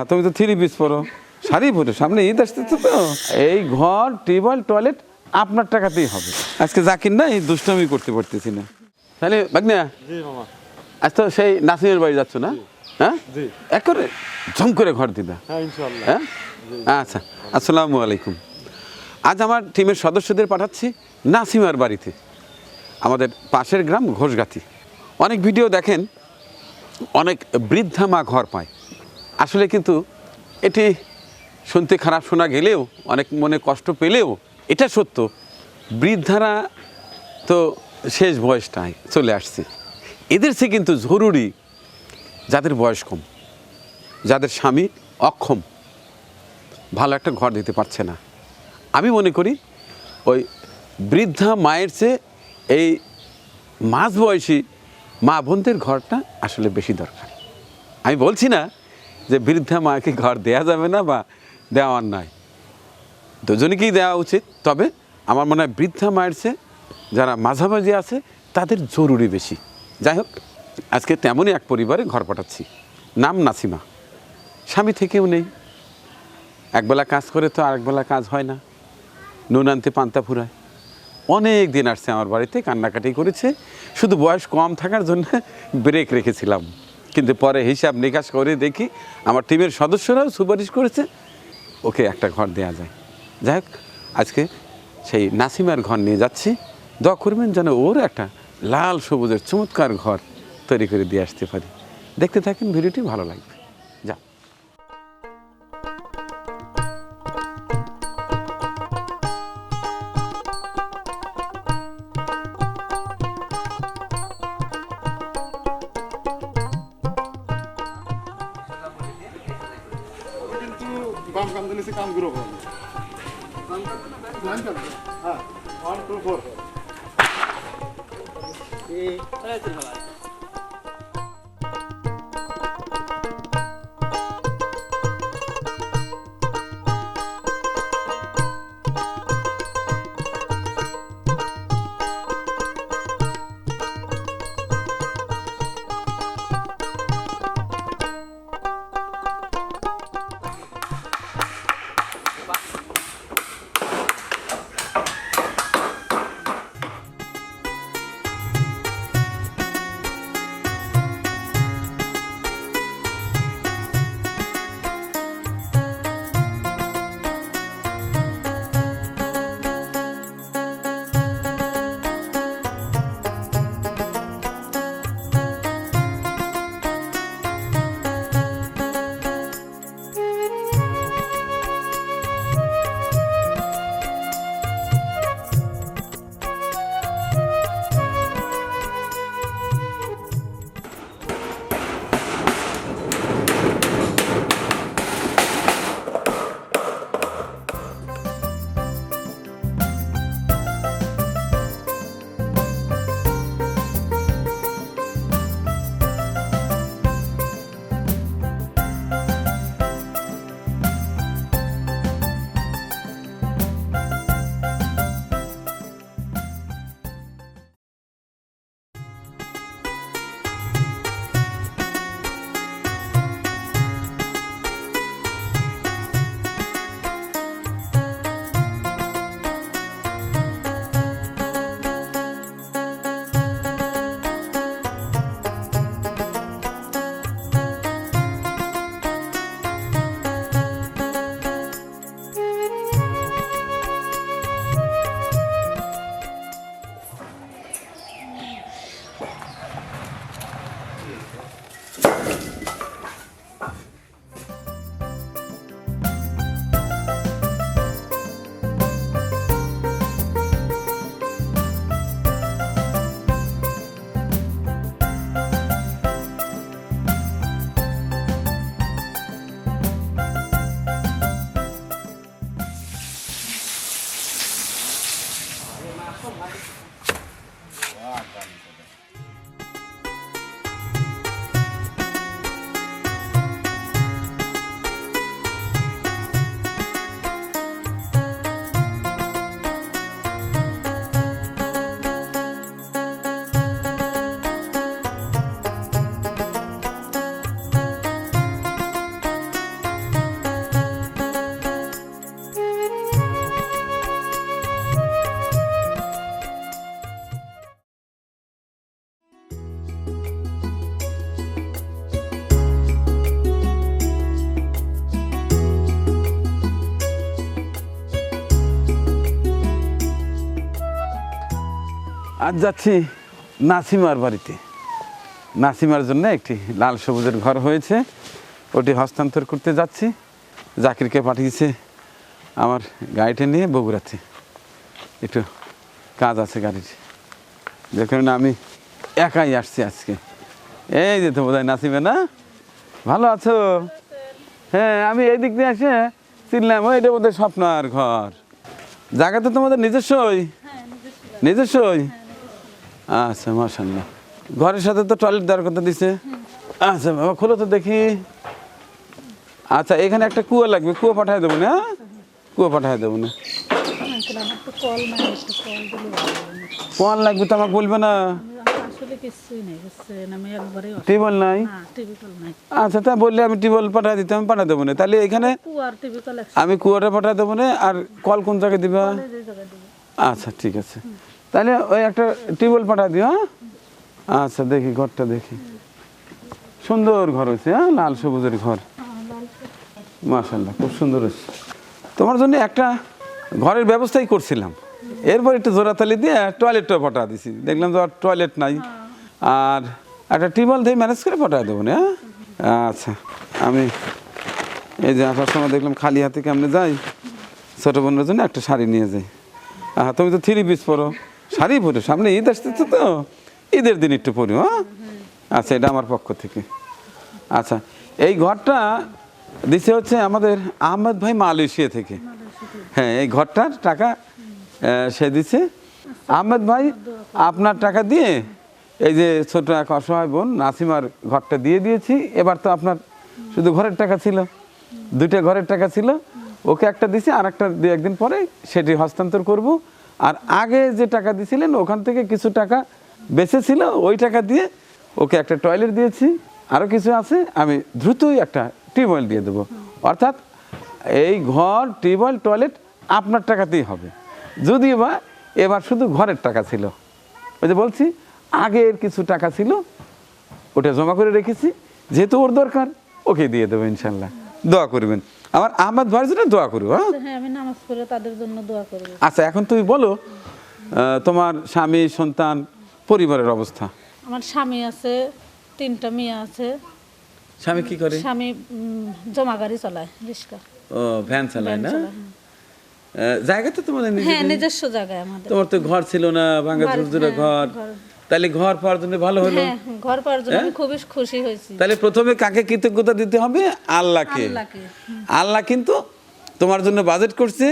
তুমি তো 3 পিস পরো, শাড়ি পরো, সামনে ঈদ আসতেছে তো। এই ঘর, টেবিল, টয়লেট আপনার টাকাতেই হবে। আজকে জাকির না, এই দুষ্টমি করতে পারতেছি না। তাহলে বাগনা, আজ তো সেই নাসিমের বাড়ি যাচ্ছ না? হ্যাঁ, একবারে ঝম করে ঘর দিবা। হ্যাঁ, আচ্ছা। আসসালামু আলাইকুম। আজ আমার টিমের সদস্যদের পাঠাচ্ছি নাসিমার বাড়িতে, আমাদের পাশের গ্রাম ঘোষগাতি। অনেক ভিডিও দেখেন, অনেক বৃদ্ধা মা ঘর পায়। আসলে কিন্তু এটি শুনতে খারাপ শোনা গেলেও, অনেক মনে কষ্ট পেলেও এটা সত্য। বৃদ্ধারা তো শেষ বয়সটায় চলে আসছে। এদের চেয়ে কিন্তু জরুরি যাদের বয়স কম, যাদের স্বামী অক্ষম, ভালো একটা ঘর দিতে পারছে না। আমি মনে করি ওই বৃদ্ধা মায়ের চেয়ে এই মাঝবয়সী মা বোনদের ঘরটা আসলে বেশি দরকার। আমি বলছি না যে বৃদ্ধা মাকে ঘর দেয়া যাবে না বা দেওয়ার নয়, দুজনকেই দেওয়া উচিত। তবে আমার মনে হয় বৃদ্ধা মায়ের চেয়ে যারা মাঝামাঝি আছে তাদের জরুরি বেশি। যাই হোক, আজকে তেমনই এক পরিবারে ঘর পাঠাচ্ছি, নাম নাসিমা। স্বামী থেকেও নেই, একবেলা কাজ করে তো আরেকবেলা কাজ হয় না, নুন আনতে পান্তা ফুরায়। অনেক দিন আসছে আমার বাড়িতে, কান্নাকাটি করেছে। শুধু বয়স কম থাকার জন্য ব্রেক রেখেছিলাম, কিন্তু পরে হিসাব নিকাশ করে দেখি আমার টিমের সদস্যরাও সুপারিশ করেছে ওকে একটা ঘর দেওয়া যায়। যাই হোক, আজকে সেই নাসিমার ঘর নিয়ে যাচ্ছি। দোয়া করবেন যেন ওর একটা লাল সবুজের চমৎকার ঘর তৈরি করে দিয়ে আসতে পারি। দেখতে থাকেন, ভিডিওটি ভালো লাগবে। যা। काम काम देने से काम ग्रो होगा। हाँ, 1 2 4 ये चल रहा है। আজ যাচ্ছি নাসিমার বাড়িতে। নাসিমার জন্য একটি লাল সবুজের ঘর হয়েছে, ওটি হস্তান্তর করতে যাচ্ছি। জাকিরকে পাঠিয়েছে আমার গাড়িটা নিয়ে বগুড়াতে, একটু কাজ আছে গাড়ির, যে কারণে আমি একাই আসছি আজকে। এই যে তো বোধহয় নাসিমা, না ভালো আছো? হ্যাঁ, আমি এই দিক দিয়ে এসে চিনলাম ওইটা বোধহয় স্বপ্নার ঘর। জায়গা তো তোমাদের নিজস্বই? নিজস্বই। আচ্ছা, মাশাআল্লাহ। ঘরের সাথে তো টয়লেট দেওয়ার কথা দিছে। আচ্ছা বাবা, খোলো তো দেখি। আচ্ছা, এখানে একটা কুয়ো লাগবে, কুয়ো পাঠায় দেবো না? কুয়ো পাঠায় দেবো না? কল লাগবে তো আমাকে বলবে না? টিউবওয়েল নাই? আচ্ছা, তা বললে আমি টিউবওয়েল পাঠায় দিতে, আমি পাঠায় দেবো না। তাহলে এখানে আমি কুয়োটা পাঠায় দেবো না, আর কল কোন জায়গায় দিবা? আচ্ছা ঠিক আছে, তাহলে ওই একটা টিউবওয়েল পাঠায় দিও। হ্যাঁ আচ্ছা, দেখি ঘরটা দেখি, সুন্দর ঘর হয়েছে। হ্যাঁ, লাল সবুজের ঘর, মাশাআল্লাহ, খুব সুন্দর হয়েছে। তোমার জন্য একটা ঘরের ব্যবস্থাই করছিলাম, এরপর একটু জোড়াতালি দিয়ে টয়লেটটা পাঠা দিছি। দেখলাম তো আর টয়লেট নাই, আর একটা টিউবওয়েল দিয়ে ম্যানেজ করে পাঠা দেবো না? আচ্ছা, আমি এই যে আসার সময় দেখলাম খালি হাতে কেমনে যাই, ছোটো বোনের জন্য একটা শাড়ি নিয়ে যাই। তুমি তো 3 পিস পরো, শাড়ি পরো, সামনে ঈদ আসতেছে তো, ঈদের দিন একটু পরি। হ্যাঁ আচ্ছা, এটা আমার পক্ষ থেকে। আচ্ছা, এই ঘরটা দিছে হচ্ছে আমাদের আহমেদ ভাই মালয়েশিয়া থেকে। হ্যাঁ, এই ঘরটার টাকা সে দিছে। আহমেদ ভাই আপনার টাকা দিয়ে এই যে ছোট এক অসহায় বোন নাসিমার ঘরটা দিয়ে দিয়েছি। এবার তো আপনার শুধু ঘরের টাকা ছিল, 2টা ঘরের টাকা ছিল, ওকে একটা দিছি, আর একটা 2-1 দিন পরে সেটি হস্তান্তর করব। আর আগে যে টাকা দিছিলেন ওখান থেকে কিছু টাকা বেঁচে ছিল, ওই টাকা দিয়ে ওকে একটা টয়লেট দিয়েছি, আরও কিছু আছে, আমি দ্রুতই একটা টিউবওয়েল দিয়ে দেবো। অর্থাৎ এই ঘর, টিউবওয়েল, টয়লেট আপনার টাকাতেই হবে। যদিও বা এবার শুধু ঘরের টাকা ছিল, ওই যে বলছি আগের কিছু টাকা ছিল, ওটা জমা করে রেখেছি, যেহেতু ওর দরকার ওকে দিয়ে দেবো ইনশাল্লাহ। দোয়া করবেন আমার আহমেদ ভাইয়ের জন্য, দোয়া করবো। হ্যাঁ, আমি নামাজ পড়ে তাদের জন্য দোয়া করব। আচ্ছা, এখন তুমি বলো তোমার স্বামী, সন্তান, পরিবারের অবস্থা। আমার স্বামী আছে, 3টা মেয়ে আছে। স্বামী কি করে? স্বামী জমা গাড়ি চালায়, রিক্সা। ও, ভ্যান চালায় না? জায়গা তো তোমাদের হ্যাঁ, নিজস্ব জায়গায় আমাদের। তোমার তো ঘর ছিল না, ভাঙা চুরচুরা ঘর, তাহলে ঘর পাওয়ার জন্য ভালো হলো। হ্যাঁ, ঘর পাওয়ার জন্য আমি খুবই খুশি হয়েছি। তাহলে প্রথমে কাকে কৃতজ্ঞতা দিতে হবে? আল্লাহকে। আল্লাহ কিন্তু তোমার জন্য বাজেট করছে,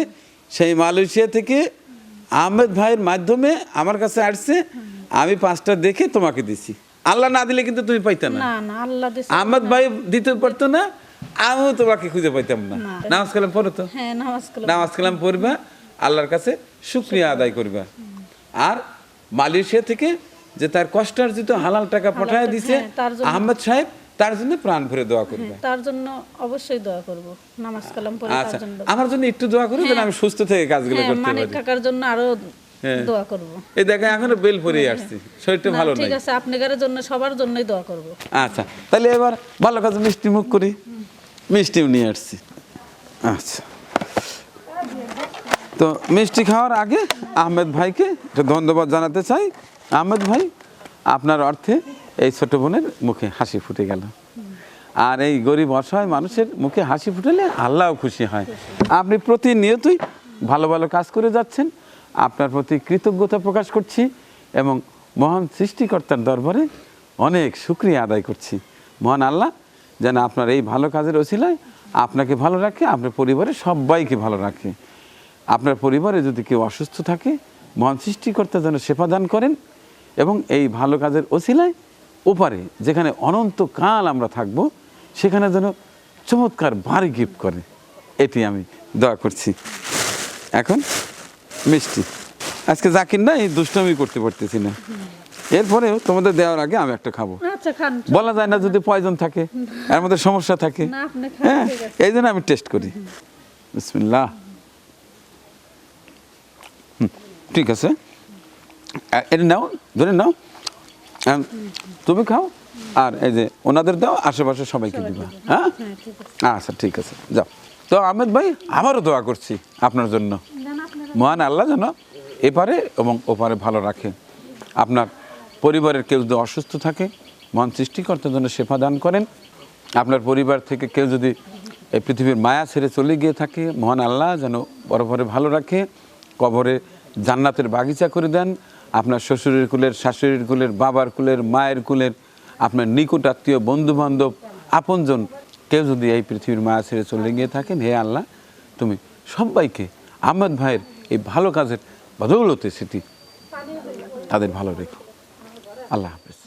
সেই মালয়েশিয়া থেকে আহমেদ ভাইয়ের মাধ্যমে আমার কাছে আসছে, আমি 5টা দেখে তোমাকে দিছি। আল্লাহ না দিলে কিন্তু তুমি পাইতা না। না না, আল্লাহ দিছে। আহমেদ ভাই দিতে পারতো না, আমিও তোমাকে খুঁজে পাইতাম না। নামাজ কালাম পড়ো তো? হ্যাঁ, নামাজ কালাম পড়বা, আল্লাহর কাছে শুকরিয়া আদায় করবা। আর মালয়েশিয়া থেকে যে তার কষ্টার্জিত হালাল টাকা পাঠায় দিছে আহমেদ সাহেব, তার জন্য প্রাণ ভরে দোয়া করবে। তার জন্য অবশ্যই দোয়া করব, নামাজ কালাম পড়ে তার আচ্ছা, জন্য। আমার জন্য একটু দোয়া করো, যেন আমি সুস্থ থেকে কাজগুলো করতে মানিক পারি। কাকার জন্য আরো দোয়া করব। এই দেখো এখনো বেল পরে আসছি, শরীরটা ভালো নাই। ঠিক আছে, আপনাদের জন্য, সবার জন্যই দোয়া করব। আচ্ছা, তাহলে এবার ভালো কাজ মিষ্টি মুখ করি, মিষ্টিও নিয়ে আসছি। আচ্ছা, তো মিষ্টি খাওয়ার আগে আহমেদ ভাইকে একটা ধন্যবাদ জানাতে চাই। আহমেদ ভাই, আপনার অর্থে এই ছোট বোনের মুখে হাসি ফুটে গেল, আর এই গরিব অসহায় মানুষের মুখে হাসি ফুটালে আল্লাহও খুশি হয়। আপনি প্রতিনিয়তই ভালো ভালো কাজ করে যাচ্ছেন, আপনার প্রতি কৃতজ্ঞতা প্রকাশ করছি এবং মহান সৃষ্টিকর্তার দরবারে অনেক শুকরিয়া আদায় করছি। মহান আল্লাহ যেন আপনার এই ভালো কাজের ওসিলায় আপনাকে ভালো রাখে, আপনার পরিবারের সবাইকে ভালো রাখে। আপনার পরিবারে যদি কেউ অসুস্থ থাকে, মহান সৃষ্টিকর্তা যেন সেবা দান করেন, এবং এই ভালো কাজের ওসিলায় ওপারে যেখানে অনন্তকাল আমরা থাকবো, সেখানে যেন চমৎকার বাড়ি গিফট করে, এটি আমি দোয়া করছি। এখন মিষ্টি, আজকে জাকির না, এই দুষ্টমি করতে পারতেছি না, এরপরেও তোমাদের দেওয়ার আগে আমি একটা খাবো। আচ্ছা, খান। বলা যায় না যদি পয়জন থাকে, এর মধ্যে সমস্যা থাকে। না, আপনি খান, হ্যাঁ, ঠিক আছে। এই জন্য আমি টেস্ট করি। বিসমিল্লাহ। ঠিক আছে, এটা নাও, ধরে নাও, তুমি খাও, আর এই যে ওনাদের দাও, আশেপাশে সবাইকে দিবা। হ্যাঁ, আচ্ছা ঠিক আছে, যাও। তো আহমেদ ভাই, আবারও দোয়া করছি আপনার জন্য, মহান আল্লাহ যেন এপারে এবং ওপারে ভালো রাখে। আপনার পরিবারের কেউ যদি অসুস্থ থাকে মহান সৃষ্টিকর্তার জন্য শেফা দান করেন। আপনার পরিবার থেকে কেউ যদি এই পৃথিবীর মায়া ছেড়ে চলে গিয়ে থাকে মহান আল্লাহ যেন বরাবরে ভালো রাখে, কবরে জান্নাতের বাগিচা করে দেন। আপনার শ্বশুরের কুলের, শাশুড়ির কুলের, বাবার কুলের, মায়ের কুলের, আপনার নিকট আত্মীয়, বন্ধুবান্ধব, আপনজন কেউ যদি এই পৃথিবীর মায়া ছেড়ে চলে গিয়ে থাকেন, হে আল্লাহ তুমি সবাইকে আহমেদ ভাইয়ের এই ভালো কাজের বদৌলতে স্মৃতি তাদের ভালো রেখো। আল্লাহ হাফেজ।